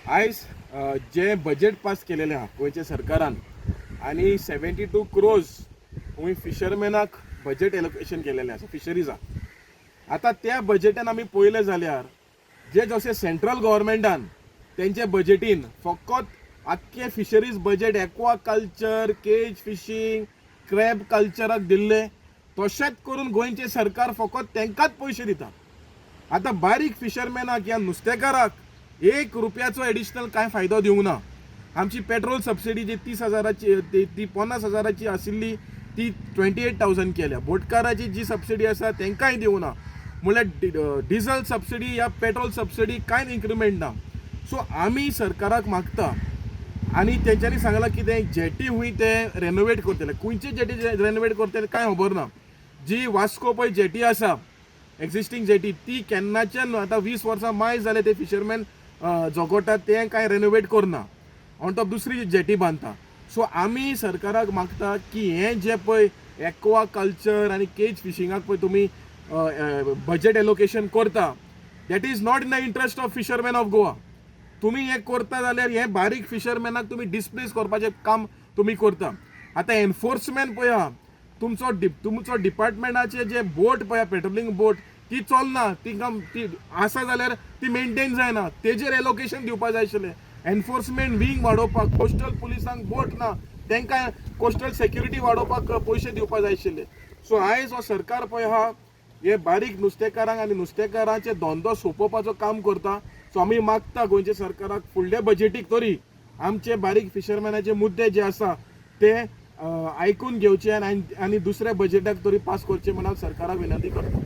आयज जे budget pass केलेले आहा गोंयच्या सरकारान आणि 72 क्रोज हुंय फिशरमॅनाक बजेट एलोकेशन केलेले आसा फिशरीजाक. आता त्या बजेटान आमी पळयलें जाल्यार जे जशें सेंट्रल गव्हर्मेंटान तेंचे बजेटीन फकत आख्खे fisheries budget aquaculture, cage fishing, crab कल्चराक दिल्ले, तशेंच करून गोंयचे सरकार फकत तेंकाच पयशे दिता. आता बारीक फिशरमॅनाक या नुस्तेकाराक 1 रुपयाचो एडिशनल कांय फायदो दिवंक ना. आमची पेट्रोल सबसिडी जी 30,000ची ती 50,000ची आशिल्ली ती 28,000 केल्या. बोटकाराची जी सबसिडी आसा तेंकांय दिवंक ना. म्हळ्यार डिझल सबसिडी या पेट्रोल सबसिडी कांय इन्क्रिमेंट ना. सो आमी सरकाराक मागता आणि तेंच्यांनी सांगलां की ते जेटी हुंय ते रेनोवेट करतले. खंयचे जेटी रेनोवेट करतले कांय खबर ना. जी वास्को पळय जेटी आसा एक्झिस्टींग जेटी ती केन्नाच्यान आतां 20 वर्सां मायज जाले ते फिशरमॅन जगोतात ते कांय रेनोवेट करना. ऑन टॉप दुसरी जेटी बांदता. सो आमी सरकाराक मागता की हें जे पळय एक्वा कल्चर आनी केज फिशिंगाक पळय तुमी बजेट एलोकेशन करता that is not in the interest of fisherman of Goa. तुमी हें करता जाल्यार हे बारीक फिशरमॅनाक तुमी डिस्प्लेस करपाचें काम तुमी करता. आतां एनफोर्समेंट पळय आहा तुमचो डिपार्टमेंटाचे जे बोट पळय पेट्रोलिंग बोट ती चलना, ती आसा जाल्यार ती मेंटेन जायना. तेजेर एलोकेशन दिवपा जाय आशिल्लें. एनफोर्समेंट विंग वाडोवपाक कोस्टल पुलिसांक बोट ना, तेंकां कोस्टल सेक्युरिटी वाडोवपाक पयशे दिवपा जाय आशिल्ले. सो आयज हो सरकार पळय आहा हे बारीक नुस्तेकारांक आनी नुस्तेकारांचे धंदो सोंपोवपाचो काम करता. सो आमी मागता गोंयच्या सरकाराक फुडल्या बजेटीक तरी आमचे बारीक फिशरमॅनाचे मुद्दे जे आसा ते आयकून घेवचे आनी दुसऱ्या बजेटाक तरी पास करचे म्हणून सरकाराक विनंती करता.